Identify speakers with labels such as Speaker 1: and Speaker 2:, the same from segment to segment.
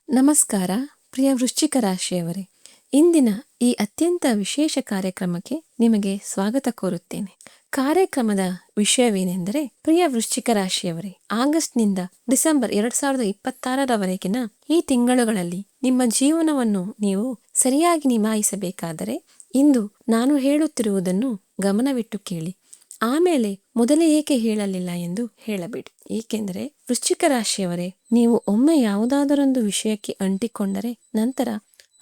Speaker 1: ನಮಸ್ಕಾರ ಪ್ರಿಯ ವೃಶ್ಚಿಕ ರಾಶಿಯವರೇ, ಇಂದಿನ ಈ ಅತ್ಯಂತ ವಿಶೇಷ ಕಾರ್ಯಕ್ರಮಕ್ಕೆ ನಿಮಗೆ ಸ್ವಾಗತ ಕೋರುತ್ತೇನೆ. ಕಾರ್ಯಕ್ರಮದ ವಿಷಯವೇನೆಂದರೆ, ಪ್ರಿಯ ವೃಶ್ಚಿಕ ರಾಶಿಯವರೇ, ಆಗಸ್ಟ್ನಿಂದ ಡಿಸೆಂಬರ್ 2026ರವರೆಗಿನ ಈ ತಿಂಗಳುಗಳಲ್ಲಿ ನಿಮ್ಮ ಜೀವನವನ್ನು ನೀವು ಸರಿಯಾಗಿ ನಿಭಾಯಿಸಬೇಕಾದರೆ ಇಂದು ನಾನು ಹೇಳುತ್ತಿರುವುದನ್ನು ಗಮನವಿಟ್ಟು ಕೇಳಿ. ಆಮೇಲೆ ಮೊದಲೇ ಏಕೆ ಹೇಳಲಿಲ್ಲ ಎಂದು ಹೇಳಬೇಡಿ. ಏಕೆಂದರೆ ವೃಶ್ಚಿಕ ರಾಶಿಯವರೇ, ನೀವು ಒಮ್ಮೆ ಯಾವುದಾದರೊಂದು ವಿಷಯಕ್ಕೆ ಅಂಟಿಕೊಂಡರೆ ನಂತರ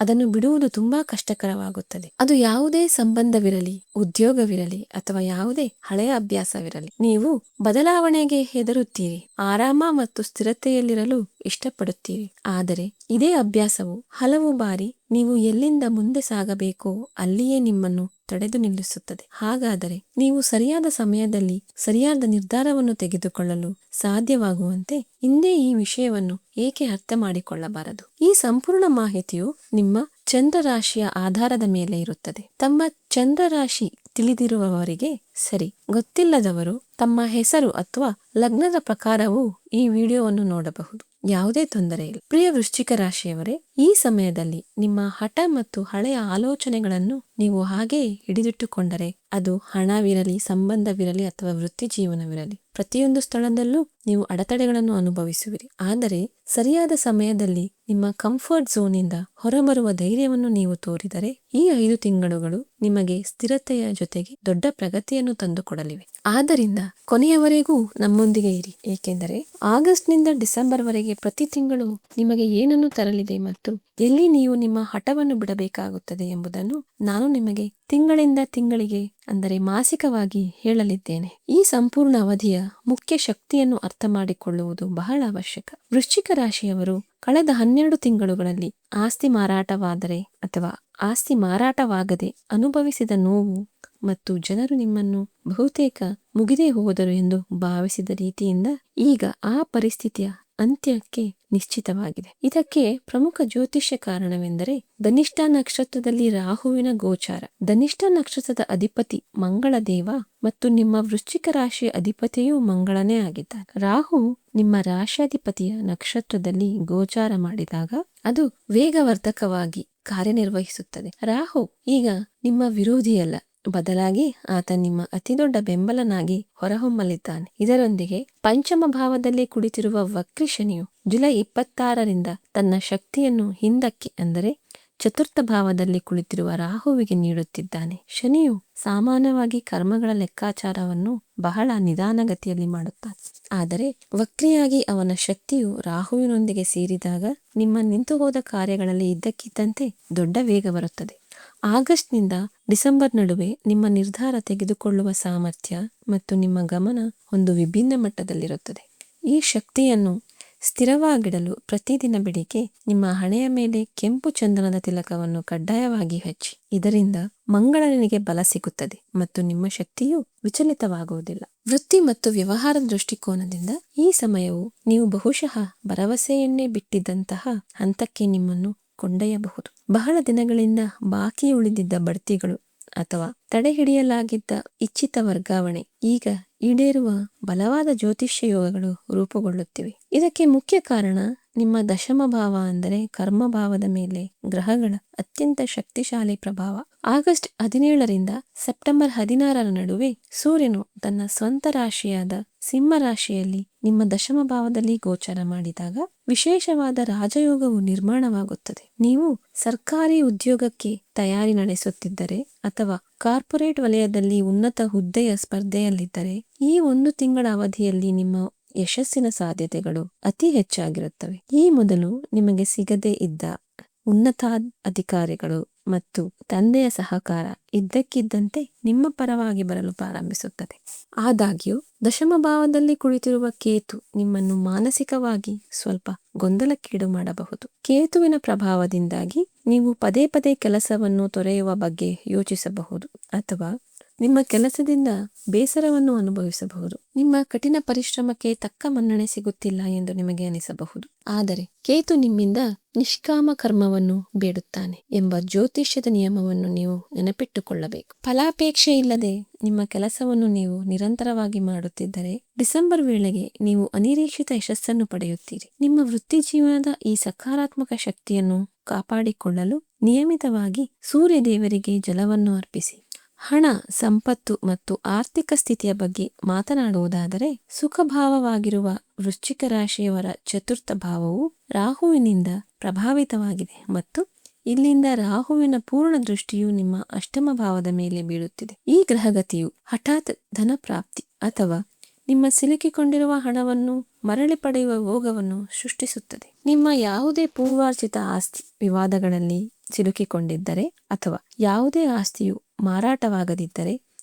Speaker 1: ಅದನ್ನು ಬಿಡುವುದು ತುಂಬಾ ಕಷ್ಟಕರವಾಗುತ್ತದೆ. ಅದು ಯಾವುದೇ ಸಂಬಂಧವಿರಲಿ, ಉದ್ಯೋಗವಿರಲಿ ಅಥವಾ ಯಾವುದೇ ಹಳೆಯ ಅಭ್ಯಾಸವಿರಲಿ, ನೀವು ಬದಲಾವಣೆಗೆ ಹೆದರುತ್ತೀರಿ, ಆರಾಮ ಮತ್ತು ಸ್ಥಿರತೆಯಲ್ಲಿರಲು ಇಷ್ಟಪಡುತ್ತೀರಿ. ಆದರೆ ಇದೇ ಅಭ್ಯಾಸವು ಹಲವು ಬಾರಿ ನೀವು ಎಲ್ಲಿಂದ ಮುಂದೆ ಸಾಗಬೇಕೋ ಅಲ್ಲಿಯೇ ನಿಮ್ಮನ್ನು ತಡೆದು ನಿಲ್ಲಿಸುತ್ತದೆ. ಹಾಗಾದರೆ ನೀವು ಸರಿಯಾದ ಸಮಯದಲ್ಲಿ ಸರಿಯಾದ ನಿರ್ಧಾರವನ್ನು ತೆಗೆದುಕೊಳ್ಳಲು ಸಾಧ್ಯವಾಗುವಂತೆ ಇಂದೇ ಈ ವಿಷಯವನ್ನು ಏಕೆ ಅರ್ಥ ಮಾಡಿಕೊಳ್ಳಬಾರದು? ಈ ಸಂಪೂರ್ಣ ಮಾಹಿತಿಯು ನಿಮ್ಮ ಚಂದ್ರ ರಾಶಿಯ ಆಧಾರದ ಮೇಲೆ ಇರುತ್ತದೆ. ತಮ್ಮ ಚಂದ್ರ ರಾಶಿ ತಿಳಿದಿರುವವರಿಗೆ ಸರಿ, ಗೊತ್ತಿಲ್ಲದವರು ತಮ್ಮ ಹೆಸರು ಅಥವಾ ಲಗ್ನದ ಪ್ರಕಾರವೂ ಈ ವಿಡಿಯೋವನ್ನು ನೋಡಬಹುದು. ಯಾವುದೇ ತೊಂದರೆ ಇಲ್ಲ. ಪ್ರಿಯ ವೃಶ್ಚಿಕ ರಾಶಿಯವರೇ, ಈ ಸಮಯದಲ್ಲಿ ನಿಮ್ಮ ಹಠ ಮತ್ತು ಹಳೆಯ ಆಲೋಚನೆಗಳನ್ನು ನೀವು ಹಾಗೆ ಹಿಡಿದಿಟ್ಟುಕೊಂಡರೆ, ಅದು ಹಣವಿರಲಿ, ಸಂಬಂಧವಿರಲಿ ಅಥವಾ ವೃತ್ತಿ ಜೀವನವಿರಲಿ, ಪ್ರತಿಯೊಂದು ಸ್ಥಳದಲ್ಲೂ ನೀವು ಅಡೆತಡೆಗಳನ್ನು ಅನುಭವಿಸುವಿರಿ. ಆದರೆ ಸರಿಯಾದ ಸಮಯದಲ್ಲಿ ನಿಮ್ಮ ಕಂಫರ್ಟ್ ಝೋನ್ನಿಂದ ಹೊರಬರುವ ಧೈರ್ಯವನ್ನು ನೀವು ತೋರಿದರೆ ಈ 5 ತಿಂಗಳುಗಳು ನಿಮಗೆ ಸ್ಥಿರತೆಯ ಜೊತೆಗೆ ದೊಡ್ಡ ಪ್ರಗತಿಯನ್ನು ತಂದುಕೊಡಲಿವೆ. ಆದ್ದರಿಂದ ಕೊನೆಯವರೆಗೂ ನಮ್ಮೊಂದಿಗೆ ಇರಿ. ಏಕೆಂದರೆ ಆಗಸ್ಟ್ನಿಂದ ಡಿಸೆಂಬರ್ ವರೆಗೆ ಪ್ರತಿ ತಿಂಗಳು ನಿಮಗೆ ಏನನ್ನು ತರಲಿದೆ ಮತ್ತು ಎಲ್ಲಿ ನೀವು ನಿಮ್ಮ ಹಠವನ್ನು ಬಿಡಬೇಕಾಗುತ್ತದೆ ಎಂಬುದನ್ನು ನಾನು ನಿಮಗೆ ತಿಂಗಳಿಂದ ತಿಂಗಳಿಗೆ, ಅಂದರೆ ಮಾಸಿಕವಾಗಿ ಹೇಳಲಿದ್ದೇನೆ. ಈ ಸಂಪೂರ್ಣ ಅವಧಿಯ ಮುಖ್ಯ ಶಕ್ತಿಯನ್ನು ಅರ್ಥ ಮಾಡಿಕೊಳ್ಳುವುದು ಬಹಳ ಅವಶ್ಯಕ. ವೃಶ್ಚಿಕ ರಾಶಿಯವರು ಕಳೆದ 12 ತಿಂಗಳುಗಳಲ್ಲಿ ಆಸ್ತಿ ಮಾರಾಟವಾದರೆ ಅಥವಾ ಆಸ್ತಿ ಮಾರಾಟವಾಗದೆ ಅನುಭವಿಸಿದ ನೋವು ಮತ್ತು ಜನರು ನಿಮ್ಮನ್ನು ಬಹುತೇಕ ಮುಗಿದೇ ಹೋದರು ಎಂದು ಭಾವಿಸಿದ ರೀತಿಯಿಂದ ಈಗ ಆ ಪರಿಸ್ಥಿತಿಯ ಅಂತ್ಯಕ್ಕೆ ನಿಶ್ಚಿತವಾಗಿದೆ. ಇದಕ್ಕೆ ಪ್ರಮುಖ ಜ್ಯೋತಿಷ್ಯ ಕಾರಣವೆಂದರೆ ಧನಿಷ್ಠ ನಕ್ಷತ್ರದಲ್ಲಿ ರಾಹುವಿನ ಗೋಚಾರ. ಧನಿಷ್ಠ ನಕ್ಷತ್ರದ ಅಧಿಪತಿ ಮಂಗಳ ದೇವ ಮತ್ತು ನಿಮ್ಮ ವೃಶ್ಚಿಕ ರಾಶಿಯ ಅಧಿಪತಿಯೂ ಮಂಗಳನೇ ಆಗಿದ್ದಾನೆ. ರಾಹು ನಿಮ್ಮ ರಾಶ್ಯಾಧಿಪತಿಯ ನಕ್ಷತ್ರದಲ್ಲಿ ಗೋಚಾರ ಮಾಡಿದಾಗ ಅದು ವೇಗವರ್ಧಕವಾಗಿ ಕಾರ್ಯನಿರ್ವಹಿಸುತ್ತದೆ. ರಾಹು ಈಗ ನಿಮ್ಮ ವಿರೋಧಿಯಲ್ಲ, ಬದಲಾಗಿ ಆತ ನಿಮ್ಮ ಅತಿದೊಡ್ಡ ಬೆಂಬಲನಾಗಿ ಹೊರಹೊಮ್ಮಲಿದ್ದಾನೆ. ಇದರೊಂದಿಗೆ ಪಂಚಮ ಭಾವದಲ್ಲಿ ಕುಳಿತಿರುವ ವಕ್ರಿ ಶನಿಯು ಜುಲೈ 26ರಿಂದ ತನ್ನ ಶಕ್ತಿಯನ್ನು ಹಿಂದಕ್ಕೆ, ಅಂದರೆ ಚತುರ್ಥ ಭಾವದಲ್ಲಿ ಕುಳಿತಿರುವ ರಾಹುವಿಗೆ ನೀಡುತ್ತಿದ್ದಾನೆ. ಶನಿಯು ಸಾಮಾನ್ಯವಾಗಿ ಕರ್ಮಗಳ ಲೆಕ್ಕಾಚಾರವನ್ನು ಬಹಳ ನಿಧಾನಗತಿಯಲ್ಲಿ ಮಾಡುತ್ತಾನೆ. ಆದರೆ ವಕ್ರಿಯಾಗಿ ಅವನ ಶಕ್ತಿಯು ರಾಹುವಿನೊಂದಿಗೆ ಸೇರಿದಾಗ ನಿಮ್ಮ ನಿಂತು ಹೋದ ಕಾರ್ಯಗಳಲ್ಲಿ ಇದ್ದಕ್ಕಿದ್ದಂತೆ ದೊಡ್ಡ ವೇಗ ಬರುತ್ತದೆ. ಆಗಸ್ಟ್ನಿಂದ ಡಿಸೆಂಬರ್ ನಡುವೆ ನಿಮ್ಮ ನಿರ್ಧಾರ ತೆಗೆದುಕೊಳ್ಳುವ ಸಾಮರ್ಥ್ಯ ಮತ್ತು ನಿಮ್ಮ ಗಮನ ಒಂದು ವಿಭಿನ್ನ ಮಟ್ಟದಲ್ಲಿರುತ್ತದೆ. ಈ ಶಕ್ತಿಯನ್ನು ಸ್ಥಿರವಾಗಿಡಲು ಪ್ರತಿದಿನ ಬೆಳಿಗ್ಗೆ ನಿಮ್ಮ ಹಣೆಯ ಮೇಲೆ ಕೆಂಪು ಚಂದನದ ತಿಲಕವನ್ನು ಕಡ್ಡಾಯವಾಗಿ ಹಚ್ಚಿ. ಇದರಿಂದ ಮಂಗಳನಿಗೆ ಬಲ ಸಿಗುತ್ತದೆ ಮತ್ತು ನಿಮ್ಮ ಶಕ್ತಿಯು ವಿಚಲಿತವಾಗುವುದಿಲ್ಲ. ವೃತ್ತಿ ಮತ್ತು ವ್ಯವಹಾರದ ದೃಷ್ಟಿಕೋನದಿಂದ ಈ ಸಮಯವು ನೀವು ಬಹುಶಃ ಭರವಸೆಯನ್ನೇ ಬಿಟ್ಟಿದ್ದಂತಹ ಹಂತಕ್ಕೆ ನಿಮ್ಮನ್ನು ಕೊಂಡೊಯ್ಯಬಹುದು. ಬಹಳ ದಿನಗಳಿಂದ ಬಾಕಿ ಉಳಿದಿದ್ದ ಬಡ್ತಿಗಳು ಅಥವಾ ತಡೆ ಹಿಡಿಯಲಾಗಿದ್ದ ಇಚ್ಛಿತ ವರ್ಗಾವಣೆ ಈಗ ಈಡೇರುವ ಬಲವಾದ ಜ್ಯೋತಿಷ್ಯ ಯೋಗಗಳು ರೂಪುಗೊಳ್ಳುತ್ತಿವೆ. ಇದಕ್ಕೆ ಮುಖ್ಯ ಕಾರಣ ನಿಮ್ಮ ದಶಮ ಭಾವ, ಅಂದರೆ ಕರ್ಮಭಾವದ ಮೇಲೆ ಗ್ರಹಗಳ ಅತ್ಯಂತ ಶಕ್ತಿಶಾಲಿ ಪ್ರಭಾವ. ಆಗಸ್ಟ್ 17ರಿಂದ ಸೆಪ್ಟೆಂಬರ್ 16ರ ನಡುವೆ ಸೂರ್ಯನು ತನ್ನ ಸ್ವಂತ ರಾಶಿಯಾದ ಸಿಂಹ ರಾಶಿಯಲ್ಲಿ ನಿಮ್ಮ ದಶಮ ಭಾವದಲ್ಲಿ ಗೋಚರ ಮಾಡಿದಾಗ ವಿಶೇಷವಾದ ರಾಜಯೋಗವು ನಿರ್ಮಾಣವಾಗುತ್ತದೆ. ನೀವು ಸರ್ಕಾರಿ ಉದ್ಯೋಗಕ್ಕೆ ತಯಾರಿ ನಡೆಸುತ್ತಿದ್ದರೆ ಅಥವಾ ಕಾರ್ಪೊರೇಟ್ ವಲಯದಲ್ಲಿ ಉನ್ನತ ಹುದ್ದೆಯ ಸ್ಪರ್ಧೆಯಲ್ಲಿದ್ದರೆ ಈ 1 ತಿಂಗಳ ಅವಧಿಯಲ್ಲಿ ನಿಮ್ಮ ಯಶಸ್ಸಿನ ಸಾಧ್ಯತೆಗಳು ಅತಿ ಹೆಚ್ಚಾಗಿರುತ್ತವೆ. ಈ ಮೊದಲು ನಿಮಗೆ ಸಿಗದೇ ಇದ್ದ ಉನ್ನತ ಅಧಿಕಾರಿಗಳು ಮತ್ತು ತಂದೆಯ ಸಹಕಾರ ಇದ್ದಕ್ಕಿದ್ದಂತೆ ನಿಮ್ಮ ಪರವಾಗಿ ಬರಲು ಪ್ರಾರಂಭಿಸುತ್ತದೆ. ಆದಾಗ್ಯೂ ದಶಮ ಭಾವದಲ್ಲಿ ಕುಳಿತಿರುವ ಕೇತು ನಿಮ್ಮನ್ನು ಮಾನಸಿಕವಾಗಿ ಸ್ವಲ್ಪ ಗೊಂದಲಕ್ಕೀಡು ಮಾಡಬಹುದು. ಕೇತುವಿನ ಪ್ರಭಾವದಿಂದಾಗಿ ನೀವು ಪದೇ ಪದೇ ಕೆಲಸವನ್ನು ತೊರೆಯುವ ಬಗ್ಗೆ ಯೋಚಿಸಬಹುದು ಅಥವಾ ನಿಮ್ಮ ಕೆಲಸದಿಂದ ಬೇಸರವನ್ನು ಅನುಭವಿಸಬಹುದು. ನಿಮ್ಮ ಕಠಿಣ ಪರಿಶ್ರಮಕ್ಕೆ ತಕ್ಕ ಮನ್ನಣೆ ಸಿಗುತ್ತಿಲ್ಲ ಎಂದು ನಿಮಗೆ ಅನಿಸಬಹುದು. ಆದರೆ ಕೇತು ನಿಮ್ಮಿಂದ ನಿಷ್ಕಾಮ ಕರ್ಮವನ್ನು ಬೇಡುತ್ತಾನೆ ಎಂಬ ಜ್ಯೋತಿಷ್ಯದ ನಿಯಮವನ್ನು ನೀವು ನೆನಪಿಟ್ಟುಕೊಳ್ಳಬೇಕು. ಫಲಾಪೇಕ್ಷೆ ಇಲ್ಲದೆ ನಿಮ್ಮ ಕೆಲಸವನ್ನು ನೀವು ನಿರಂತರವಾಗಿ ಮಾಡುತ್ತಿದ್ದರೆ ಡಿಸೆಂಬರ್ ವೇಳೆಗೆ ನೀವು ಅನಿರೀಕ್ಷಿತ ಯಶಸ್ಸನ್ನು ಪಡೆಯುತ್ತೀರಿ. ನಿಮ್ಮ ವೃತ್ತಿ ಜೀವನದ ಈ ಸಕಾರಾತ್ಮಕ ಶಕ್ತಿಯನ್ನು ಕಾಪಾಡಿಕೊಳ್ಳಲು ನಿಯಮಿತವಾಗಿ ಸೂರ್ಯ ದೇವರಿಗೆ ಜಲವನ್ನು ಅರ್ಪಿಸಿ. ಹಣ, ಸಂಪತ್ತು ಮತ್ತು ಆರ್ಥಿಕ ಸ್ಥಿತಿಯ ಬಗ್ಗೆ ಮಾತನಾಡುವುದಾದರೆ ಸುಖಭಾವವಾಗಿರುವ ವೃಶ್ಚಿಕ ರಾಶಿಯವರ ಚತುರ್ಥ ಭಾವವು ರಾಹುವಿನಿಂದ ಪ್ರಭಾವಿತವಾಗಿದೆ ಮತ್ತು ಇಲ್ಲಿಂದ ರಾಹುವಿನ ಪೂರ್ಣ ದೃಷ್ಟಿಯು ನಿಮ್ಮ ಅಷ್ಟಮ ಭಾವದ ಮೇಲೆ ಬೀಳುತ್ತಿದೆ. ಈ ಗ್ರಹಗತಿಯು ಹಠಾತ್ ಧನ ಪ್ರಾಪ್ತಿ ಅಥವಾ ನಿಮ್ಮ ಸಿಲುಕಿಕೊಂಡಿರುವ ಹಣವನ್ನು ಮರಳಿ ಪಡೆಯುವ ಯೋಗವನ್ನು ಸೃಷ್ಟಿಸುತ್ತದೆ. ನಿಮ್ಮ ಯಾವುದೇ ಪೂರ್ವಾರ್ಜಿತ ಆಸ್ತಿ ವಿವಾದಗಳಲ್ಲಿ ಸಿಲುಕಿಕೊಂಡಿದ್ದರೆ ಅಥವಾ ಯಾವುದೇ ಆಸ್ತಿಯು ಮಾರಾಟವಾಗದಿದ್ದರೆ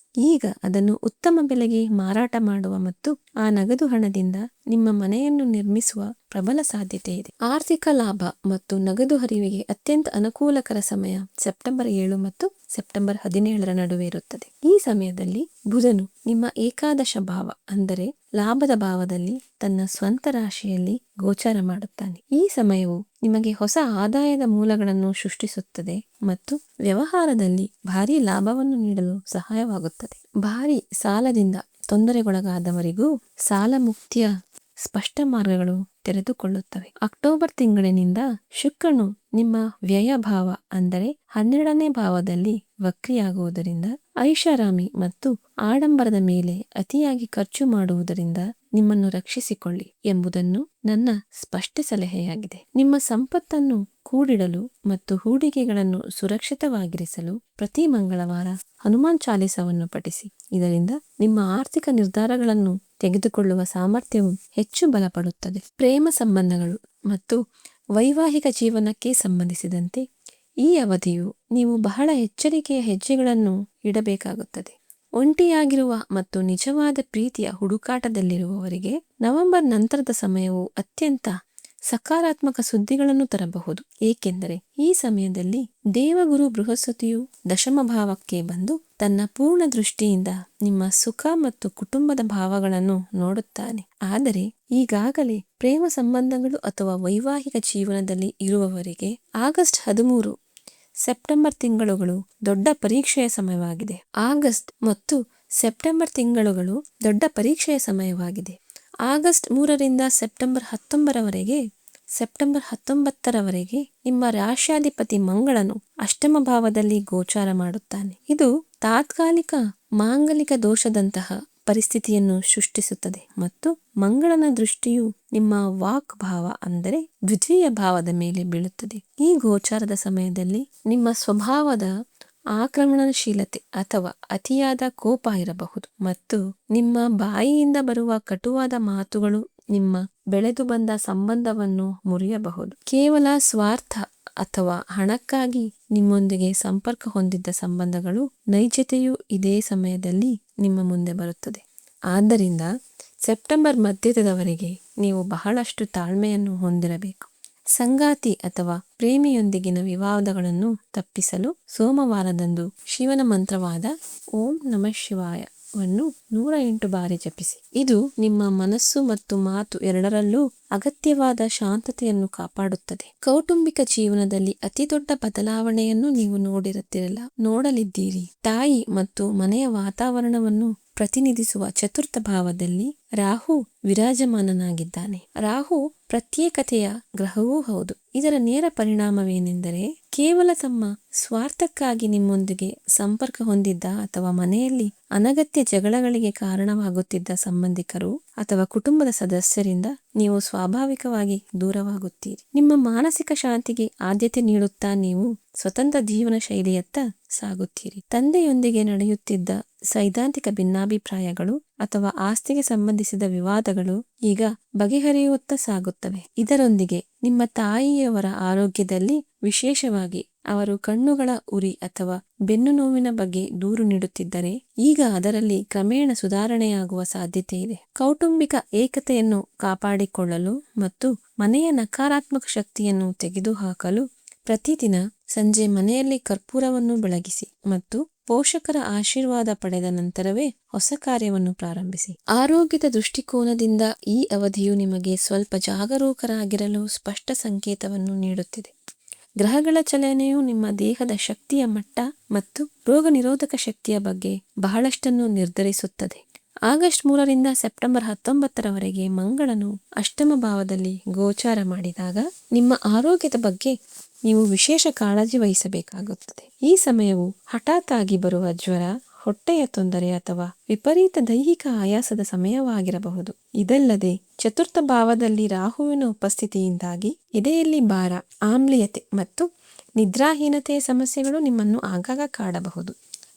Speaker 1: ಈಗ ಅದನ್ನು ಉತ್ತಮ ಬೆಲೆಗೆ ಮಾರಾಟ ಮಾಡುವ ಮತ್ತು ಆ ನಗದು ಹಣದಿಂದ ನಿಮ್ಮ ಮನೆಯನ್ನು ನಿರ್ಮಿಸುವ ಪ್ರಬಲ ಸಾಧ್ಯತೆ ಇದೆ. ಆರ್ಥಿಕ ಲಾಭ ಮತ್ತು ನಗದು ಹರಿವಿಗೆ ಅತ್ಯಂತ ಅನುಕೂಲಕರ ಸಮಯ ಸೆಪ್ಟೆಂಬರ್ 7 ಮತ್ತು ಸೆಪ್ಟೆಂಬರ್ 17 ನಡುವೆ ಇರುತ್ತದೆ. ಈ ಸಮಯದಲ್ಲಿ ಬುಧನು ನಿಮ್ಮ ಏಕಾದಶ ಭಾವ ಅಂದರೆ ಲಾಭದ ಭಾವದಲ್ಲಿ ತನ್ನ ಸ್ವಂತ ರಾಶಿಯಲ್ಲಿ ಗೋಚಾರ ಮಾಡುತ್ತಾನೆ. ಈ ಸಮಯವು ನಿಮಗೆ ಹೊಸ ಆದಾಯದ ಮೂಲಗಳನ್ನು ಸೃಷ್ಟಿಸುತ್ತದೆ ಮತ್ತು ವ್ಯವಹಾರದಲ್ಲಿ ಭಾರಿ ಲಾಭವನ್ನು ನೀಡಲು ಸಹಾಯವಾಗುತ್ತದೆ. ಭಾರಿ ಸಾಲದಿಂದ ತೊಂದರೆಗೊಳಗಾದವರಿಗೂ ಸಾಲ ಮುಕ್ತಿಯ ಸ್ಪಷ್ಟ ಮಾರ್ಗಗಳು ತೆರೆದುಕೊಳ್ಳುತ್ತವೆ. ಅಕ್ಟೋಬರ್ ತಿಂಗಳಿನಿಂದ ಶುಕ್ರನು ನಿಮ್ಮ ವ್ಯಯ ಭಾವ ಅಂದರೆ 12ನೇ ಭಾವದಲ್ಲಿ ವಕ್ರಿಯಾಗುವುದರಿಂದ ಐಷಾರಾಮಿ ಮತ್ತು ಆಡಂಬರದ ಮೇಲೆ ಅತಿಯಾಗಿ ಖರ್ಚು ಮಾಡುವುದರಿಂದ ನಿಮ್ಮನ್ನು ರಕ್ಷಿಸಿಕೊಳ್ಳಿ ಎಂಬುದನ್ನು ನನ್ನ ಸ್ಪಷ್ಟ ಸಲಹೆಯಾಗಿದೆ. ನಿಮ್ಮ ಸಂಪತ್ತನ್ನು ಕೂಡಿಡಲು ಮತ್ತು ಹೂಡಿಕೆಗಳನ್ನು ಸುರಕ್ಷಿತವಾಗಿರಿಸಲು ಪ್ರತಿ ಮಂಗಳವಾರ ಹನುಮಾನ್ ಚಾಲಿಸವನ್ನು ಪಠಿಸಿ. ಇದರಿಂದ ನಿಮ್ಮ ಆರ್ಥಿಕ ನಿರ್ಧಾರಗಳನ್ನು ತೆಗೆದುಕೊಳ್ಳುವ ಸಾಮರ್ಥ್ಯವು ಹೆಚ್ಚು ಬಲಪಡುತ್ತದೆ. ಪ್ರೇಮ ಸಂಬಂಧಗಳು ಮತ್ತು ವೈವಾಹಿಕ ಜೀವನಕ್ಕೆ ಸಂಬಂಧಿಸಿದಂತೆ ಈ ಅವಧಿಯು ನೀವು ಬಹಳ ಎಚ್ಚರಿಕೆಯ ಹೆಜ್ಜೆಗಳನ್ನು ಇಡಬೇಕಾಗುತ್ತದೆ. ಒಂಟಿಯಾಗಿರುವ ಮತ್ತು ನಿಜವಾದ ಪ್ರೀತಿಯ ಹುಡುಕಾಟದಲ್ಲಿರುವವರಿಗೆ ನವೆಂಬರ್ ನಂತರದ ಸಮಯವು ಅತ್ಯಂತ ಸಕಾರಾತ್ಮಕ ಸುದ್ದಿಗಳನ್ನು ತರಬಹುದು. ಏಕೆಂದರೆ ಈ ಸಮಯದಲ್ಲಿ ದೇವಗುರು ಬೃಹಸ್ಪತಿಯು ದಶಮ ಭಾವಕ್ಕೆ ಬಂದು ತನ್ನ ಪೂರ್ಣ ದೃಷ್ಟಿಯಿಂದ ನಿಮ್ಮ ಸುಖ ಮತ್ತು ಕುಟುಂಬದ ಭಾವಗಳನ್ನು ನೋಡುತ್ತಾನೆ. ಆದರೆ ಈಗಾಗಲೇ ಪ್ರೇಮ ಸಂಬಂಧಗಳು ಅಥವಾ ವೈವಾಹಿಕ ಜೀವನದಲ್ಲಿ ಇರುವವರಿಗೆ ಆಗಸ್ಟ್ 13 ಸೆಪ್ಟೆಂಬರ್ ತಿಂಗಳುಗಳು ದೊಡ್ಡ ಪರೀಕ್ಷೆಯ ಸಮಯವಾಗಿದೆ. ಆಗಸ್ಟ್ ಮತ್ತು ಸೆಪ್ಟೆಂಬರ್ ತಿಂಗಳುಗಳು ದೊಡ್ಡ ಪರೀಕ್ಷೆಯ ಸಮಯವಾಗಿದೆ. ಆಗಸ್ಟ್ 3ರಿಂದ ಸೆಪ್ಟೆಂಬರ್ 19ರವರೆಗೆ ನಿಮ್ಮ ರಾಶ್ಯಾಧಿಪತಿ ಮಂಗಳನು ಅಷ್ಟಮ ಭಾವದಲ್ಲಿ ಗೋಚಾರ ಮಾಡುತ್ತಾನೆ. ಇದು ತಾತ್ಕಾಲಿಕ ಮಾಂಗಲಿಕ ದೋಷದಂತಹ ಪರಿಸ್ಥಿತಿಯನ್ನು ಸೃಷ್ಟಿಸುತ್ತದೆ ಮತ್ತು ಮಂಗಳನ ದೃಷ್ಟಿಯು ನಿಮ್ಮ ವಾಕ್ ಭಾವ ಅಂದರೆ ದ್ವಿತೀಯ ಭಾವದ ಮೇಲೆ ಬೀಳುತ್ತದೆ. ಈ ಗೋಚಾರದ ಸಮಯದಲ್ಲಿ ನಿಮ್ಮ ಸ್ವಭಾವದ ಆಕ್ರಮಣಶೀಲತೆ ಅಥವಾ ಅತಿಯಾದ ಕೋಪ ಇರಬಹುದು ಮತ್ತು ನಿಮ್ಮ ಬಾಯಿಯಿಂದ ಬರುವ ಕಟುವಾದ ಮಾತುಗಳು ನಿಮ್ಮ ಬೆಳೆದು ಬಂದ ಸಂಬಂಧವನ್ನು ಮುರಿಯಬಹುದು. ಕೇವಲ ಸ್ವಾರ್ಥ ಅಥವಾ ಹಣಕ್ಕಾಗಿ ನಿಮ್ಮೊಂದಿಗೆ ಸಂಪರ್ಕ ಹೊಂದಿದ್ದ ಸಂಬಂಧಗಳು ನೈಜತೆಯು ಇದೇ ಸಮಯದಲ್ಲಿ ನಿಮ್ಮ ಮುಂದೆ ಬರುತ್ತದೆ. ಆದ್ದರಿಂದ ಸೆಪ್ಟೆಂಬರ್ ಮಧ್ಯದವರೆಗೆ ನೀವು ಬಹಳಷ್ಟು ತಾಳ್ಮೆಯನ್ನು ಹೊಂದಿರಬೇಕು. ಸಂಗಾತಿ ಅಥವಾ ಪ್ರೇಮಿಯೊಂದಿಗಿನ ವಿವಾದಗಳನ್ನು ತಪ್ಪಿಸಲು ಸೋಮವಾರದಂದು ಶಿವನ ಮಂತ್ರವಾದ ಓಂ ನಮಃ ಶಿವಾಯ ವನ್ನು 108 ಬಾರಿ ಜಪಿಸಿ. ಇದು ನಿಮ್ಮ ಮನಸ್ಸು ಮತ್ತು ಮಾತು ಎರಡರಲ್ಲೂ ಅಗತ್ಯವಾದ ಶಾಂತತೆಯನ್ನು ಕಾಪಾಡುತ್ತದೆ. ಕೌಟುಂಬಿಕ ಜೀವನದಲ್ಲಿ ಅತಿ ದೊಡ್ಡ ಬದಲಾವಣೆಯನ್ನು ನೀವು ನೋಡಲಿದ್ದೀರಿ. ತಾಯಿ ಮತ್ತು ಮನೆಯ ವಾತಾವರಣವನ್ನು ಪ್ರತಿನಿಧಿಸುವ ಚತುರ್ಥ ಭಾವದಲ್ಲಿ ರಾಹು ವಿರಾಜಮಾನನಾಗಿದ್ದಾನೆ. ರಾಹು ಪ್ರತ್ಯೇಕತೆಯ ಗ್ರಹವೂ ಹೌದು. ಇದರ ನೇರ ಪರಿಣಾಮವೇನೆಂದರೆ ಕೇವಲ ತಮ್ಮ ಸ್ವಾರ್ಥಕ್ಕಾಗಿ ನಿಮ್ಮೊಂದಿಗೆ ಸಂಪರ್ಕ ಹೊಂದಿದ್ದ ಅಥವಾ ಮನೆಯಲ್ಲಿ ಅನಗತ್ಯ ಜಗಳಗಳಿಗೆ ಕಾರಣವಾಗುತ್ತಿದ್ದ ಸಂಬಂಧಿಕರು ಅಥವಾ ಕುಟುಂಬದ ಸದಸ್ಯರಿಂದ ನೀವು ಸ್ವಾಭಾವಿಕವಾಗಿ ದೂರವಾಗುತ್ತೀರಿ. ನಿಮ್ಮ ಮಾನಸಿಕ ಶಾಂತಿಗೆ ಆದ್ಯತೆ ನೀಡುತ್ತಾ ನೀವು ಸ್ವತಂತ್ರ ಜೀವನ ಶೈಲಿಯತ್ತ ಸಾಗುತ್ತೀರಿ. ತಂದೆಯೊಂದಿಗೆ ನಡೆಯುತ್ತಿದ್ದ ಸೈದ್ಧಾಂತಿಕ ಭಿನ್ನಾಭಿಪ್ರಾಯಗಳು ಅಥವಾ ಆಸ್ತಿಗೆ ಸಂಬಂಧಿಸಿದ ವಿವಾದಗಳು ಈಗ ಬಗೆಹರಿಯುತ್ತಾ ಸಾಗುತ್ತವೆ. ಇದರೊಂದಿಗೆ ನಿಮ್ಮ ತಾಯಿಯವರ ಆರೋಗ್ಯದಲ್ಲಿ, ವಿಶೇಷವಾಗಿ ಅವರು ಕಣ್ಣುಗಳ ಉರಿ ಅಥವಾ ಬೆನ್ನು ನೋವಿನ ಬಗ್ಗೆ ದೂರು ನೀಡುತ್ತಿದ್ದರೆ ಈಗ ಅದರಲ್ಲಿ ಕ್ರಮೇಣ ಸುಧಾರಣೆಯಾಗುವ ಸಾಧ್ಯತೆ ಇದೆ. ಕೌಟುಂಬಿಕ ಏಕತೆಯನ್ನು ಕಾಪಾಡಿಕೊಳ್ಳಲು ಮತ್ತು ಮನೆಯ ನಕಾರಾತ್ಮಕ ಶಕ್ತಿಯನ್ನು ತೆಗೆದುಹಾಕಲು ಪ್ರತಿದಿನ ಸಂಜೆ ಮನೆಯಲ್ಲಿ ಕರ್ಪೂರವನ್ನು ಬೆಳಗಿಸಿ ಮತ್ತು ಪೋಷಕರ ಆಶೀರ್ವಾದ ಪಡೆದ ನಂತರವೇ ಹೊಸ ಕಾರ್ಯವನ್ನು ಪ್ರಾರಂಭಿಸಿ. ಆರೋಗ್ಯದ ದೃಷ್ಟಿಕೋನದಿಂದ ಈ ಅವಧಿಯು ನಿಮಗೆ ಸ್ವಲ್ಪ ಜಾಗರೂಕರಾಗಿರಲು ಸ್ಪಷ್ಟ ಸಂಕೇತವನ್ನು ನೀಡುತ್ತಿದೆ. ಗ್ರಹಗಳ ಚಲನೆಯು ನಿಮ್ಮ ದೇಹದ ಶಕ್ತಿಯ ಮಟ್ಟ ಮತ್ತು ರೋಗ ನಿರೋಧಕ ಶಕ್ತಿಯ ಬಗ್ಗೆ ಬಹಳಷ್ಟನ್ನು ನಿರ್ಧರಿಸುತ್ತದೆ. ಆಗಸ್ಟ್ 3ರಿಂದ ಸೆಪ್ಟೆಂಬರ್ 19ರವರೆಗೆ ಮಂಗಳನು ಅಷ್ಟಮ ಭಾವದಲ್ಲಿ ಗೋಚಾರ ಮಾಡಿದಾಗ ನಿಮ್ಮ ಆರೋಗ್ಯದ ಬಗ್ಗೆ ನೀವು ವಿಶೇಷ ಕಾಳಜಿ ವಹಿಸಬೇಕಾಗುತ್ತದೆ. ಈ ಸಮಯವು ಹಠಾತ್ ಆಗಿ ಬರುವ ಜ್ವರ, ಹೊಟ್ಟೆಯ ತೊಂದರೆ ಅಥವಾ ವಿಪರೀತ ದೈಹಿಕ ಆಯಾಸದ ಸಮಯವಾಗಿರಬಹುದು. ಇದಲ್ಲದೆ ಚತುರ್ಥ ಭಾವದಲ್ಲಿ ರಾಹುವಿನ ಉಪಸ್ಥಿತಿಯಿಂದಾಗಿ ಎದೆಯಲ್ಲಿ ಭಾರ, ಆಮ್ಲೀಯತೆ ಮತ್ತು ನಿದ್ರಾಹೀನತೆಯ ಸಮಸ್ಯೆಗಳು ನಿಮ್ಮನ್ನು ಆಗಾಗ ಕಾಡಬಹುದು.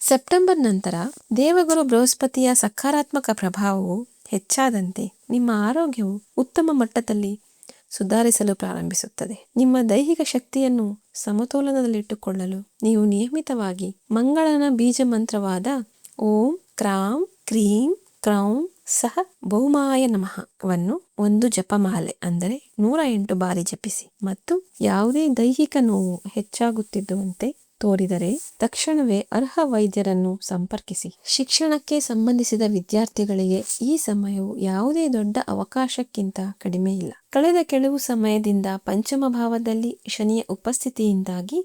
Speaker 1: ಸೆಪ್ಟೆಂಬರ್ ನಂತರ ದೇವಗುರು ಬೃಹಸ್ಪತಿಯ ಸಕಾರಾತ್ಮಕ ಪ್ರಭಾವವು ಹೆಚ್ಚಾದಂತೆ ನಿಮ್ಮ ಆರೋಗ್ಯವು ಉತ್ತಮ ಮಟ್ಟದಲ್ಲಿ ಸುಧಾರಿಸಲು ಪ್ರಾರಂಭಿಸುತ್ತದೆ. ನಿಮ್ಮ ದೈಹಿಕ ಶಕ್ತಿಯನ್ನು ಸಮತೋಲನದಲ್ಲಿಟ್ಟುಕೊಳ್ಳಲು ನೀವು ನಿಯಮಿತವಾಗಿ ಮಂಗಳನ ಬೀಜ ಮಂತ್ರವಾದ ಓಂ ಕ್ರಾಂ ಕ್ರೀಂ ಕ್ರೌಂ ಸಹ ಭೌಮಾಯ ನಮಃ ವನ್ನು ಒಂದು ಜಪಮಾಲೆ ಅಂದರೆ 108 ಬಾರಿ ಜಪಿಸಿ ಮತ್ತು ಯಾವುದೇ ದೈಹಿಕ ನೋವು ಹೆಚ್ಚಾಗುತ್ತಿದ್ದುವಂತೆ ತೋರಿದರೆ ತಕ್ಷಣವೇ ಅರ್ಹ ವೈದ್ಯರನ್ನು ಸಂಪರ್ಕಿಸಿ. ಶಿಕ್ಷಣಕ್ಕೆ ಸಂಬಂಧಿಸಿದ ವಿದ್ಯಾರ್ಥಿಗಳಿಗೆ ಈ ಸಮಯವು ಯಾವುದೇ ದೊಡ್ಡ ಅವಕಾಶಕ್ಕಿಂತ ಕಡಿಮೆ ಇಲ್ಲ. ಕಳೆದ ಕೆಲವು ಸಮಯದಿಂದ ಪಂಚಮ ಭಾವದಲ್ಲಿ ಶನಿಯ ಉಪಸ್ಥಿತಿಯಿಂದಾಗಿ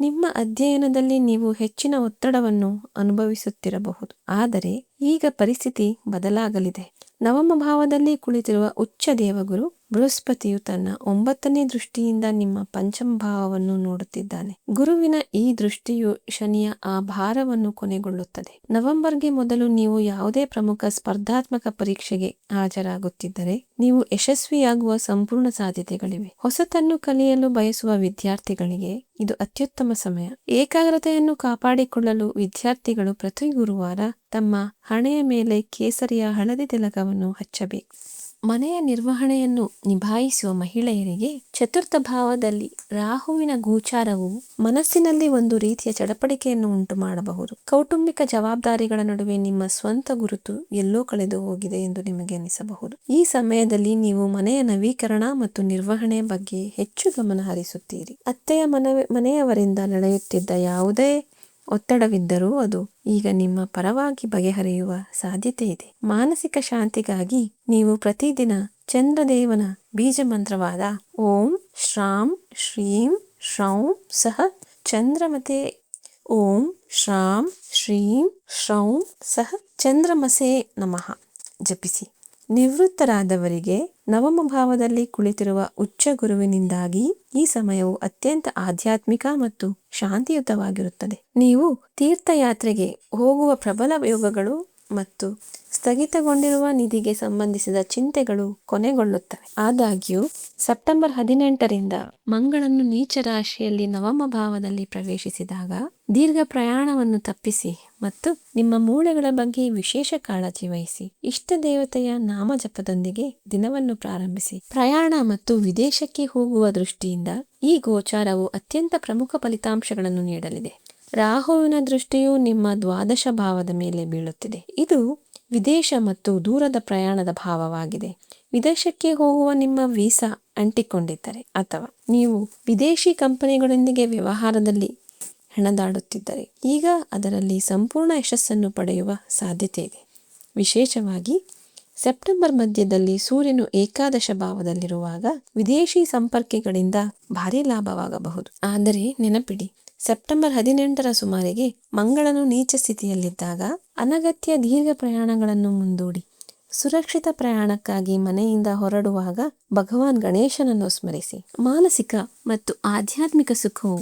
Speaker 1: ನಿಮ್ಮ ಅಧ್ಯಯನದಲ್ಲಿ ನೀವು ಹೆಚ್ಚಿನ ಒತ್ತಡವನ್ನು ಅನುಭವಿಸುತ್ತಿರಬಹುದು. ಆದರೆ ಈಗ ಪರಿಸ್ಥಿತಿ ಬದಲಾಗಲಿದೆ. ನವಮ ಭಾವದಲ್ಲಿ ಕುಳಿತಿರುವ ಉಚ್ಚ ದೇವಗುರು ಬೃಹಸ್ಪತಿಯು ತನ್ನ 9ನೇ ದೃಷ್ಟಿಯಿಂದ ನಿಮ್ಮ ಪಂಚಮ ಭಾವವನ್ನು ನೋಡುತ್ತಿದ್ದಾನೆ. ಗುರುವಿನ ಈ ದೃಷ್ಟಿಯು ಶನಿಯ ಆ ಭಾರವನ್ನು ಕೊನೆಗೊಳ್ಳುತ್ತದೆ. ನವೆಂಬರ್ಗೆ ಮೊದಲು ನೀವು ಯಾವುದೇ ಪ್ರಮುಖ ಸ್ಪರ್ಧಾತ್ಮಕ ಪರೀಕ್ಷೆಗೆ ಹಾಜರಾಗುತ್ತಿದ್ದರೆ ನೀವು ಯಶಸ್ವಿಯಾಗುವ ಸಂಪೂರ್ಣ ಸಾಧ್ಯತೆಗಳಿವೆ. ಹೊಸತನ್ನು ಕಲಿಯಲು ಬಯಸುವ ವಿದ್ಯಾರ್ಥಿಗಳಿಗೆ ಇದು ಅತ್ಯುತ್ತಮ ಸಮಯ. ಏಕಾಗ್ರತೆಯನ್ನು ಕಾಪಾಡಿಕೊಳ್ಳಲು ವಿದ್ಯಾರ್ಥಿಗಳು ಪ್ರತಿ ಗುರುವಾರ ತಮ್ಮ ಹಣೆಯ ಮೇಲೆ ಕೇಸರಿಯ ಹಳದಿ ತಿಲಕವನ್ನು ಹಚ್ಚಬೇಕು. ಮನೆಯ ನಿರ್ವಹಣೆಯನ್ನು ನಿಭಾಯಿಸುವ ಮಹಿಳೆಯರಿಗೆ ಚತುರ್ಥ ಭಾವದಲ್ಲಿ ರಾಹುವಿನ ಗೋಚಾರವು ಮನಸ್ಸಿನಲ್ಲಿ ಒಂದು ರೀತಿಯ ಚಡಪಡಿಕೆಯನ್ನು ಉಂಟು ಮಾಡಬಹುದು. ಕೌಟುಂಬಿಕ ಜವಾಬ್ದಾರಿಗಳ ನಡುವೆ ನಿಮ್ಮ ಸ್ವಂತ ಗುರುತು ಎಲ್ಲೋ ಕಳೆದು ಹೋಗಿದೆ ಎಂದು ನಿಮಗೆ ಅನಿಸಬಹುದು. ಈ ಸಮಯದಲ್ಲಿ ನೀವು ಮನೆಯ ನವೀಕರಣ ಮತ್ತು ನಿರ್ವಹಣೆ ಬಗ್ಗೆ ಹೆಚ್ಚು ಗಮನ ಹರಿಸುತ್ತೀರಿ. ಅತ್ತೆಯ ಮನೆಯವರಿಂದ ನಡೆಯುತ್ತಿದ್ದ ಯಾವುದೇ ಒತ್ತಡವಿದ್ದರೂ ಅದು ಈಗ ನಿಮ್ಮ ಪರವಾಗಿ ಬಗೆಹರಿಯುವ ಸಾಧ್ಯತೆ ಇದೆ. ಮಾನಸಿಕ ಶಾಂತಿಗಾಗಿ ನೀವು ಪ್ರತಿದಿನ ಚಂದ್ರದೇವನ ಬೀಜ ಮಂತ್ರವಾದ ಓಂ ಶ್ರಾಂ ಶ್ರೀಂ ಶ್ರೌಂ ಸಹ ಚಂದ್ರಮತೆ ಓಂ ಶ್ರಾಂ ಶ್ರೀಂ ಶ್ರೌಂ ಸಹ ಚಂದ್ರಮಸೇ ನಮಃ ಜಪಿಸಿ. ನಿವೃತ್ತರಾದವರಿಗೆ ನವಮ ಭಾವದಲ್ಲಿ ಕುಳಿತಿರುವ ಉಚ್ಚ ಗುರುವಿನಿಂದಾಗಿ ಈ ಸಮಯವು ಅತ್ಯಂತ ಆಧ್ಯಾತ್ಮಿಕ ಮತ್ತು ಶಾಂತಿಯುತವಾಗಿರುತ್ತದೆ. ನೀವು ತೀರ್ಥಯಾತ್ರೆಗೆ ಹೋಗುವ ಪ್ರಬಲ ಯೋಗಗಳು ಮತ್ತು ಸ್ಥಗಿತಗೊಂಡಿರುವ ನಿಧಿಗೆ ಸಂಬಂಧಿಸಿದ ಚಿಂತೆಗಳು ಕೊನೆಗೊಳ್ಳುತ್ತವೆ. ಆದಾಗ್ಯೂ ಸೆಪ್ಟೆಂಬರ್ 18ರಿಂದ ಮಂಗಳನು ನೀಚ ರಾಶಿಯಲ್ಲಿ ನವಮ ಭಾವದಲ್ಲಿ ಪ್ರವೇಶಿಸಿದಾಗ ದೀರ್ಘ ಪ್ರಯಾಣವನ್ನು ತಪ್ಪಿಸಿ ಮತ್ತು ನಿಮ್ಮ ಮೂಳೆಗಳ ಬಗ್ಗೆ ವಿಶೇಷ ಕಾಳಜಿ ವಹಿಸಿ. ಇಷ್ಟ ದೇವತೆಯ ನಾಮ ಜಪದೊಂದಿಗೆ ದಿನವನ್ನು ಪ್ರಾರಂಭಿಸಿ. ಪ್ರಯಾಣ ಮತ್ತು ವಿದೇಶಕ್ಕೆ ಹೋಗುವ ದೃಷ್ಟಿಯಿಂದ ಈ ಗೋಚಾರವು ಅತ್ಯಂತ ಪ್ರಮುಖ ಫಲಿತಾಂಶಗಳನ್ನು ನೀಡಲಿದೆ. ರಾಹುವಿನ ದೃಷ್ಟಿಯು ನಿಮ್ಮ ದ್ವಾದಶ ಭಾವದ ಮೇಲೆ ಬೀಳುತ್ತಿದೆ. ಇದು ವಿದೇಶ ಮತ್ತು ದೂರದ ಪ್ರಯಾಣದ ಭಾವವಾಗಿದೆ. ವಿದೇಶಕ್ಕೆ ಹೋಗುವ ನಿಮ್ಮ ವೀಸಾ ಅಂಟಿಕೊಂಡಿದ್ದರೆ ಅಥವಾ ನೀವು ವಿದೇಶಿ ಕಂಪನಿಗಳೊಂದಿಗೆ ವ್ಯವಹಾರದಲ್ಲಿ ಹೆಣದಾಡುತ್ತಿದ್ದರೆ ಈಗ ಅದರಲ್ಲಿ ಸಂಪೂರ್ಣ ಯಶಸ್ಸನ್ನು ಪಡೆಯುವ ಸಾಧ್ಯತೆ ಇದೆ. ವಿಶೇಷವಾಗಿ ಸೆಪ್ಟೆಂಬರ್ ಮಧ್ಯದಲ್ಲಿ ಸೂರ್ಯನು ಏಕಾದಶ ಭಾವದಲ್ಲಿರುವಾಗ ವಿದೇಶಿ ಸಂಪರ್ಕಗಳಿಂದ ಭಾರಿ ಲಾಭವಾಗಬಹುದು. ಆದರೆ ನೆನಪಿಡಿ, ಸೆಪ್ಟೆಂಬರ್ 18ರ ಸುಮಾರಿಗೆ ಮಂಗಳನು ನೀಚ ಸ್ಥಿತಿಯಲ್ಲಿದ್ದಾಗ ಅನಗತ್ಯ ದೀರ್ಘ ಪ್ರಯಾಣಗಳನ್ನು ಮುಂದೂಡಿ. ಸುರಕ್ಷಿತ ಪ್ರಯಾಣಕ್ಕಾಗಿ ಮನೆಯಿಂದ ಹೊರಡುವಾಗ ಭಗವಾನ್ ಗಣೇಶನನ್ನು ಸ್ಮರಿಸಿ. ಮಾನಸಿಕ ಮತ್ತು ಆಧ್ಯಾತ್ಮಿಕ ಸುಖವು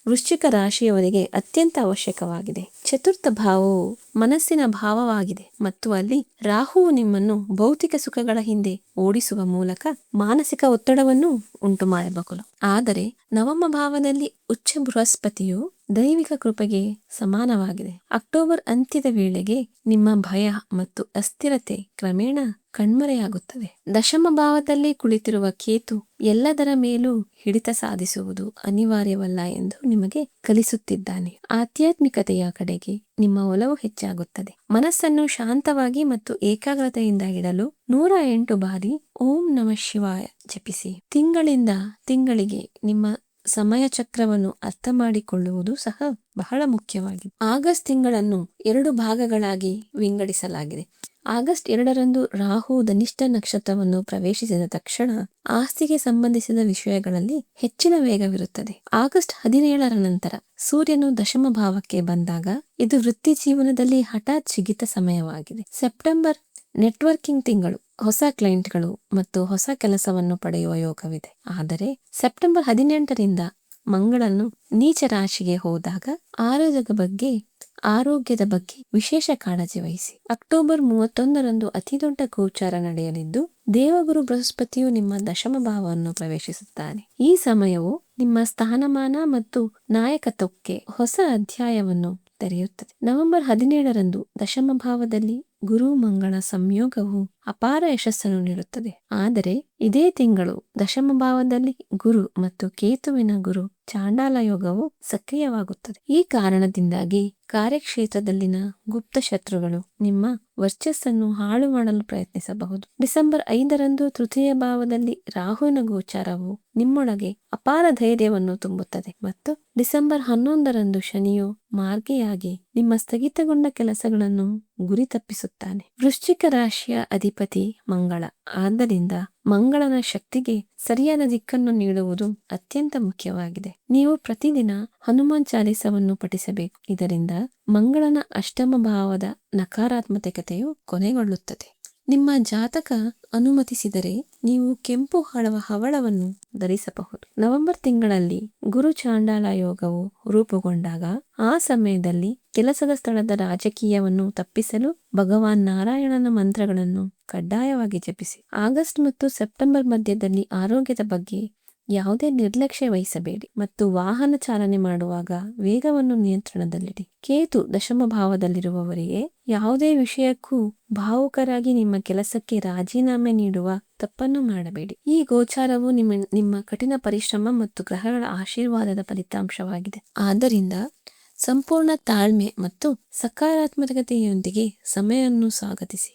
Speaker 1: ವೃಶ್ಚಿಕ ರಾಶಿಯವರಿಗೆ ಅತ್ಯಂತ ಅವಶ್ಯಕವಾಗಿದೆ. ಚತುರ್ಥ ಭಾವವು ಮನಸ್ಸಿನ ಭಾವವಾಗಿದೆ ಮತ್ತು ಅಲ್ಲಿ ರಾಹುವು ನಿಮ್ಮನ್ನು ಭೌತಿಕ ಸುಖಗಳ ಹಿಂದೆ ಓಡಿಸುವ ಮೂಲಕ ಮಾನಸಿಕ ಒತ್ತಡವನ್ನು ಉಂಟು ಮಾಡಬಹುದು. ಆದರೆ ನವಮ ಭಾವದಲ್ಲಿ ಉಚ್ಚ ಬೃಹಸ್ಪತಿಯು ದೈವಿಕ ಕೃಪೆಗೆ ಸಮಾನವಾಗಿದೆ. ಅಕ್ಟೋಬರ್ ಅಂತ್ಯದ ವೇಳೆಗೆ ನಿಮ್ಮ ಭಯ ಮತ್ತು ಅಸ್ಥಿರತೆ ಕ್ರಮೇಣ ಕಣ್ಮರೆಯಾಗುತ್ತದೆ. ದಶಮ ಭಾವದಲ್ಲಿ ಕುಳಿತಿರುವ ಕೇತು ಎಲ್ಲದರ ಮೇಲೂ ಹಿಡಿತ ಸಾಧಿಸುವುದು ಅನಿವಾರ್ಯವಲ್ಲ ಎಂದು ನಿಮಗೆ ಕಲಿಸುತ್ತಿದ್ದಾನೆ. ಆಧ್ಯಾತ್ಮಿಕತೆಯ ಕಡೆಗೆ ನಿಮ್ಮ ಒಲವು ಹೆಚ್ಚಾಗುತ್ತದೆ. ಮನಸ್ಸನ್ನು ಶಾಂತವಾಗಿ ಮತ್ತು ಏಕಾಗ್ರತೆಯಿಂದ ಇಡಲು 108 ಬಾರಿ ಓಂ ನಮಃ ಶಿವಾಯ ಜಪಿಸಿ. ತಿಂಗಳಿಂದ ತಿಂಗಳಿಗೆ ನಿಮ್ಮ ಸಮಯ ಚಕ್ರವನ್ನು ಅರ್ಥ ಮಾಡಿಕೊಳ್ಳುವುದು ಸಹ ಬಹಳ ಮುಖ್ಯವಾಗಿದೆ. ಆಗಸ್ಟ್ ತಿಂಗಳನ್ನು 2 ಭಾಗಗಳಾಗಿ ವಿಂಗಡಿಸಲಾಗಿದೆ. ಆಗಸ್ಟ್ 2ರಂದು ರಾಹು ಧನಿಷ್ಠ ನಕ್ಷತ್ರವನ್ನು ಪ್ರವೇಶಿಸಿದ ತಕ್ಷಣ ಆಸ್ತಿಗೆ ಸಂಬಂಧಿಸಿದ ವಿಷಯಗಳಲ್ಲಿ ಹೆಚ್ಚಿನ ವೇಗವಿರುತ್ತದೆ. ಆಗಸ್ಟ್ 17ರ ನಂತರ ಸೂರ್ಯನು ದಶಮ ಭಾವಕ್ಕೆ ಬಂದಾಗ ಇದು ವೃತ್ತಿ ಜೀವನದಲ್ಲಿ ಹಠಾತ್ ಜಿಗಿತ ಸಮಯವಾಗಿದೆ. ಸೆಪ್ಟೆಂಬರ್ ನೆಟ್ವರ್ಕಿಂಗ್ ತಿಂಗಳು, ಹೊಸ ಕ್ಲೈಂಟ್ಗಳು ಮತ್ತು ಹೊಸ ಕೆಲಸವನ್ನು ಪಡೆಯುವ ಯೋಗವಿದೆ. ಆದರೆ ಸೆಪ್ಟೆಂಬರ್ 18ರಿಂದ ಮಂಗಳನು ನೀಚ ರಾಶಿಗೆ ಹೋದಾಗ ಆರೋಗ್ಯದ ಬಗ್ಗೆ ವಿಶೇಷ ಕಾಳಜಿ ವಹಿಸಿ. ಅಕ್ಟೋಬರ್ 31ರಂದು ಅತಿದೊಡ್ಡ ಗೋಚಾರ ನಡೆಯಲಿದ್ದು ದೇವಗುರು ಬೃಹಸ್ಪತಿಯು ನಿಮ್ಮ ದಶಮ ಭಾವವನ್ನು ಪ್ರವೇಶಿಸುತ್ತಾನೆ. ಈ ಸಮಯವು ನಿಮ್ಮ ಸ್ಥಾನಮಾನ ಮತ್ತು ನಾಯಕತ್ವಕ್ಕೆ ಹೊಸ ಅಧ್ಯಾಯವನ್ನು ತೆರೆಯುತ್ತದೆ. ನವೆಂಬರ್ 17ರಂದು ದಶಮ ಭಾವದಲ್ಲಿ ಗುರು ಮಂಗಳ ಸಂಯೋಗವು ಅಪಾರ ಯಶಸ್ಸನ್ನು ನೀಡುತ್ತದೆ. ಆದರೆ ಇದೇ ತಿಂಗಳು ದಶಮ ಭಾವದಲ್ಲಿ ಗುರು ಮತ್ತು ಕೇತುವಿನ ಗುರು ಚಾಂಡಾಲ ಯೋಗವು ಸಕ್ರಿಯವಾಗುತ್ತದೆ. ಈ ಕಾರಣದಿಂದಾಗಿ ಕಾರ್ಯಕ್ಷೇತ್ರದಲ್ಲಿನ ಗುಪ್ತ ಶತ್ರುಗಳು ನಿಮ್ಮ ವರ್ಚಸ್ಸನ್ನು ಹಾಳು ಮಾಡಲು ಪ್ರಯತ್ನಿಸಬಹುದು. ಡಿಸೆಂಬರ್ 5ರಂದು ತೃತೀಯ ಭಾವದಲ್ಲಿ ರಾಹುವಿನ ಗೋಚಾರವು ನಿಮ್ಮೊಳಗೆ ಅಪಾರ ಧೈರ್ಯವನ್ನು ತುಂಬುತ್ತದೆ ಮತ್ತು ಡಿಸೆಂಬರ್ 11ರಂದು ಶನಿಯು ಮಾರ್ಗಿಯಾಗಿ ನಿಮ್ಮ ಸ್ಥಗಿತಗೊಂಡ ಕೆಲಸಗಳನ್ನು ಗುರಿ ತಪ್ಪಿಸುತ್ತಾನೆ. ವೃಶ್ಚಿಕ ರಾಶಿಯ ಅಧಿಪತಿ ಮಂಗಳ. ಆದ್ದರಿಂದ ಮಂಗಳನ ಶಕ್ತಿಗೆ ಸರಿಯಾದ ದಿಕ್ಕನ್ನು ನೀಡುವುದು ಅತ್ಯಂತ ಮುಖ್ಯವಾಗಿದೆ. ನೀವು ಪ್ರತಿದಿನ ಹನುಮಾನ್ ಚಾಲಿಸವನ್ನು ಪಠಿಸಬೇಕು. ಇದರಿಂದ ಮಂಗಳನ ಅಷ್ಟಮ ಭಾವದ ನಕಾರಾತ್ಮಕತೆಯು ಕೊನೆಗೊಳ್ಳುತ್ತದೆ. ನಿಮ್ಮ ಜಾತಕ ಅನುಮತಿಸಿದರೆ ನೀವು ಕೆಂಪು ಹವಳವನ್ನು ಧರಿಸಬಹುದು. ನವೆಂಬರ್ ತಿಂಗಳಲ್ಲಿ ಗುರು ಚಾಂಡಾಲ ಯೋಗವು ರೂಪುಗೊಂಡಾಗ ಆ ಸಮಯದಲ್ಲಿ ಕೆಲಸದ ಸ್ಥಳದ ರಾಜಕೀಯವನ್ನು ತಪ್ಪಿಸಲು ಭಗವಾನ್ ನಾರಾಯಣನ ಮಂತ್ರಗಳನ್ನು ಕಡ್ಡಾಯವಾಗಿ ಜಪಿಸಿ. ಆಗಸ್ಟ್ ಮತ್ತು ಸೆಪ್ಟೆಂಬರ್ ಮಧ್ಯದಲ್ಲಿ ಆರೋಗ್ಯದ ಬಗ್ಗೆ ಯಾವುದೇ ನಿರ್ಲಕ್ಷ್ಯ ವಹಿಸಬೇಡಿ ಮತ್ತು ವಾಹನ ಚಾಲನೆ ಮಾಡುವಾಗ ವೇಗವನ್ನು ನಿಯಂತ್ರಣದಲ್ಲಿಡಿ. ಕೇತು ದಶಮ ಭಾವದಲ್ಲಿರುವವರಿಗೆ ಯಾವುದೇ ವಿಷಯಕ್ಕೂ ಭಾವುಕರಾಗಿ ನಿಮ್ಮ ಕೆಲಸಕ್ಕೆ ರಾಜೀನಾಮೆ ನೀಡುವ ತಪ್ಪನ್ನು ಮಾಡಬೇಡಿ. ಈ ಗೋಚಾರವು ನಿಮ್ಮ ಕಠಿಣ ಪರಿಶ್ರಮ ಮತ್ತು ಗ್ರಹಗಳ ಆಶೀರ್ವಾದದ ಫಲಿತಾಂಶವಾಗಿದೆ. ಆದ್ದರಿಂದ ಸಂಪೂರ್ಣ ತಾಳ್ಮೆ ಮತ್ತು ಸಕಾರಾತ್ಮಕತೆಯೊಂದಿಗೆ ಸಮಯವನ್ನು ಸ್ವಾಗತಿಸಿ.